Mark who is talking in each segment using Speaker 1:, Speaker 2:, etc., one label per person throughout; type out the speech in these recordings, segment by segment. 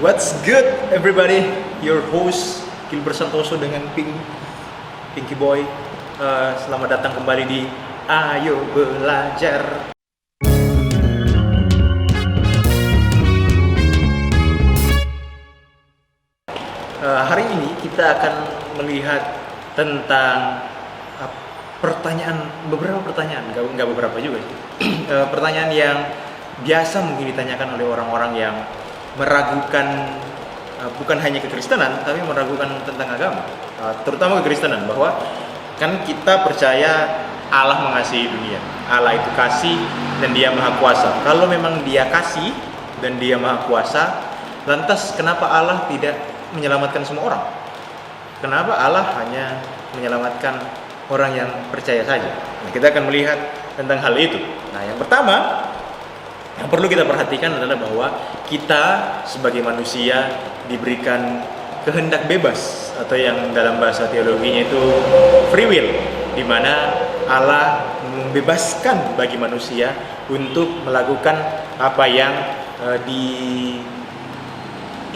Speaker 1: What's good everybody? Your host Gilbert Santoso dengan Pinky Boy. Selamat datang kembali di Ayo Belajar. Hari ini kita akan melihat tentang beberapa pertanyaan, nggak beberapa juga sih. Pertanyaan yang biasa mungkin ditanyakan oleh orang-orang yang meragukan bukan hanya kekristenan, tapi meragukan tentang agama, terutama kekristenan, bahwa kan kita percaya Allah mengasihi dunia, Allah itu kasih dan Dia Maha Kuasa. Kalau memang Dia kasih dan Dia Maha Kuasa, lantas kenapa Allah tidak menyelamatkan semua orang? Kenapa Allah hanya menyelamatkan orang yang percaya saja? Nah, kita akan melihat tentang hal itu. Nah, yang pertama yang perlu kita perhatikan adalah bahwa kita sebagai manusia diberikan kehendak bebas, atau yang dalam bahasa teologinya itu free will, di mana Allah membebaskan bagi manusia untuk melakukan apa yang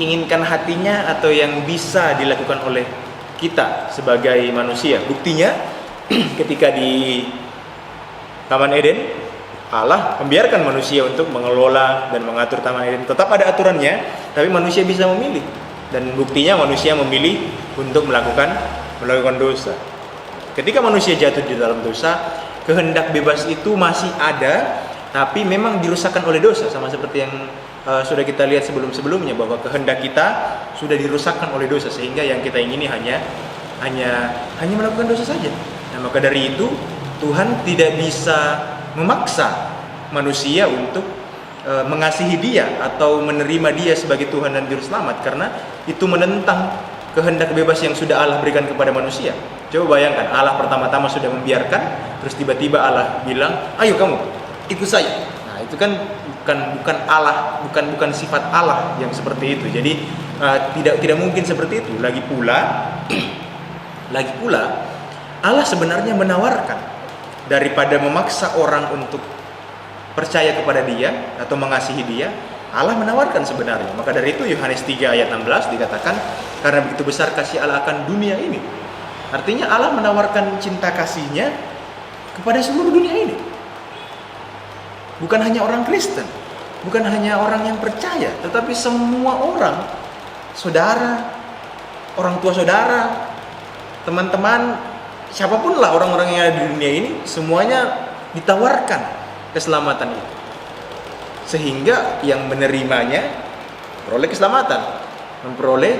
Speaker 1: diinginkan hatinya atau yang bisa dilakukan oleh kita sebagai manusia. Buktinya ketika di Taman Eden, Allah membiarkan manusia untuk mengelola dan mengatur Taman Eden. Tetap ada aturannya, tapi manusia bisa memilih. Dan buktinya manusia memilih untuk melakukan dosa. Ketika manusia jatuh di dalam dosa, kehendak bebas itu masih ada, tapi memang dirusakkan oleh dosa. Sama seperti yang sudah kita lihat sebelum-sebelumnya, bahwa kehendak kita sudah dirusakkan oleh dosa, sehingga yang kita ingini hanya melakukan dosa saja. Nah, maka dari itu Tuhan tidak bisa memaksa manusia untuk mengasihi Dia atau menerima Dia sebagai Tuhan dan Juru Selamat, karena itu menentang kehendak bebas yang sudah Allah berikan kepada manusia. Coba bayangkan, Allah pertama-tama sudah membiarkan, terus tiba-tiba Allah bilang, "Ayo kamu ikut saya." Nah, itu kan bukan Allah, bukan sifat Allah yang seperti itu. Jadi tidak mungkin seperti itu. Lagi pula Allah sebenarnya menawarkan, daripada memaksa orang untuk percaya kepada Dia atau mengasihi Dia, Allah menawarkan sebenarnya. Maka dari itu Yohanes 3 ayat 16 dikatakan, karena begitu besar kasih Allah akan dunia ini. Artinya Allah menawarkan cinta kasih-Nya kepada seluruh dunia ini. Bukan hanya orang Kristen, bukan hanya orang yang percaya, tetapi semua orang, saudara, orang tua saudara, teman-teman, siapapun lah orang-orang yang ada di dunia ini, semuanya ditawarkan keselamatan itu. Sehingga yang menerimanya memperoleh keselamatan, memperoleh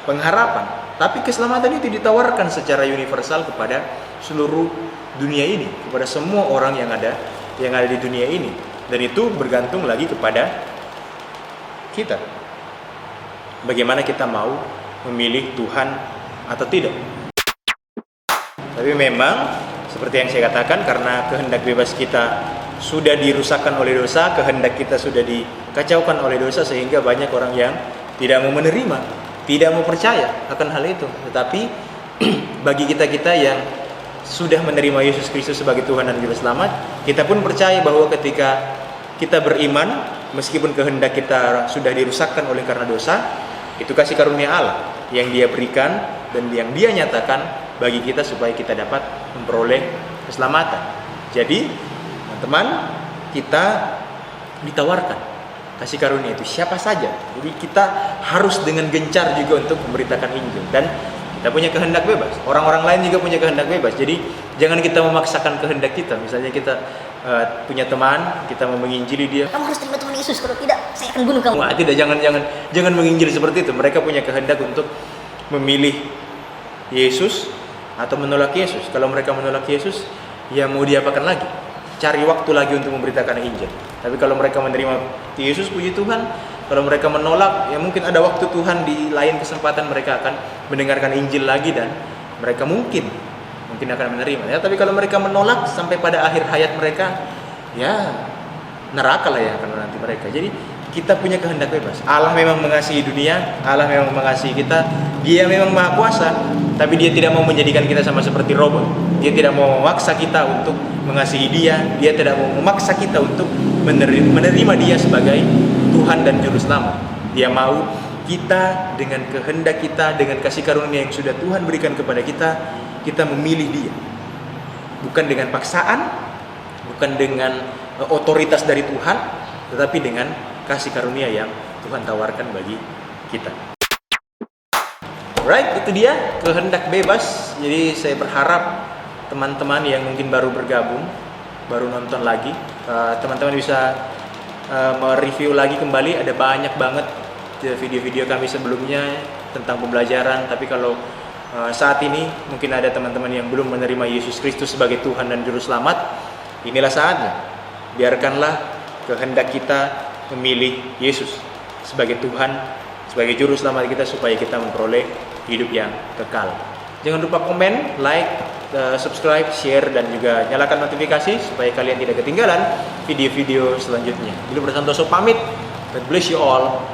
Speaker 1: pengharapan. Tapi keselamatan itu ditawarkan secara universal kepada seluruh dunia ini, kepada semua orang yang ada di dunia ini. Dan itu bergantung lagi kepada kita. Bagaimana kita mau memilih Tuhan atau tidak. Tapi memang seperti yang saya katakan, karena kehendak bebas kita sudah dirusakkan oleh dosa, kehendak kita sudah dikacaukan oleh dosa, sehingga banyak orang yang tidak mau menerima, tidak mau percaya akan hal itu. Tetapi bagi kita yang sudah menerima Yesus Kristus sebagai Tuhan dan Juru Selamat, kita pun percaya bahwa ketika kita beriman, meskipun kehendak kita sudah dirusakkan oleh karena dosa, itu kasih karunia Allah yang Dia berikan dan yang Dia nyatakan bagi kita supaya kita dapat memperoleh keselamatan. Jadi, teman-teman, kita ditawarkan kasih karunia itu siapa saja. Jadi kita harus dengan gencar juga untuk memberitakan Injil, dan kita punya kehendak bebas. Orang-orang lain juga punya kehendak bebas. Jadi jangan kita memaksakan kehendak kita. Misalnya kita punya teman, kita mau menginjili dia,
Speaker 2: "Kamu harus terima Tuhan Yesus, kalau tidak saya akan bunuh kamu."
Speaker 1: Wah, tidak, jangan menginjili seperti itu. Mereka punya kehendak untuk memilih Yesus atau menolak Yesus. Kalau mereka menolak Yesus, ya mau diapakan lagi? Cari waktu lagi untuk memberitakan Injil. Tapi kalau mereka menerima Yesus, puji Tuhan. Kalau mereka menolak, ya mungkin ada waktu Tuhan di lain kesempatan mereka akan mendengarkan Injil lagi, dan mereka mungkin akan menerima. Ya, tapi kalau mereka menolak sampai pada akhir hayat mereka, ya neraka lah yang akan menanti mereka. Jadi kita punya kehendak bebas. Allah memang mengasihi dunia, Allah memang mengasihi kita. Dia memang Maha Kuasa, tapi Dia tidak mau menjadikan kita sama seperti robot. Dia tidak mau memaksa kita untuk mengasihi Dia. Dia tidak mau memaksa kita untuk menerima Dia sebagai Tuhan dan Juru Selamat. Dia mau kita, dengan kehendak kita, dengan kasih karunia yang sudah Tuhan berikan kepada kita, kita memilih Dia. Bukan dengan paksaan, bukan dengan otoritas dari Tuhan, tetapi dengan kasih karunia yang Tuhan tawarkan bagi kita. Alright, itu dia kehendak bebas. Jadi saya berharap teman-teman yang mungkin baru bergabung, baru nonton lagi, teman-teman bisa mereview lagi kembali. Ada banyak banget video-video kami sebelumnya tentang pembelajaran. Tapi kalau saat ini mungkin ada teman-teman yang belum menerima Yesus Kristus sebagai Tuhan dan Juru Selamat, inilah saatnya. Biarkanlah kehendak kita memilih Yesus sebagai Tuhan, sebagai Juru Selamat kita, supaya kita memperoleh hidup yang kekal. Jangan lupa komen, like, subscribe, share, dan juga nyalakan notifikasi supaya kalian tidak ketinggalan video-video selanjutnya. Dulu Santoso pamit. God bless you all.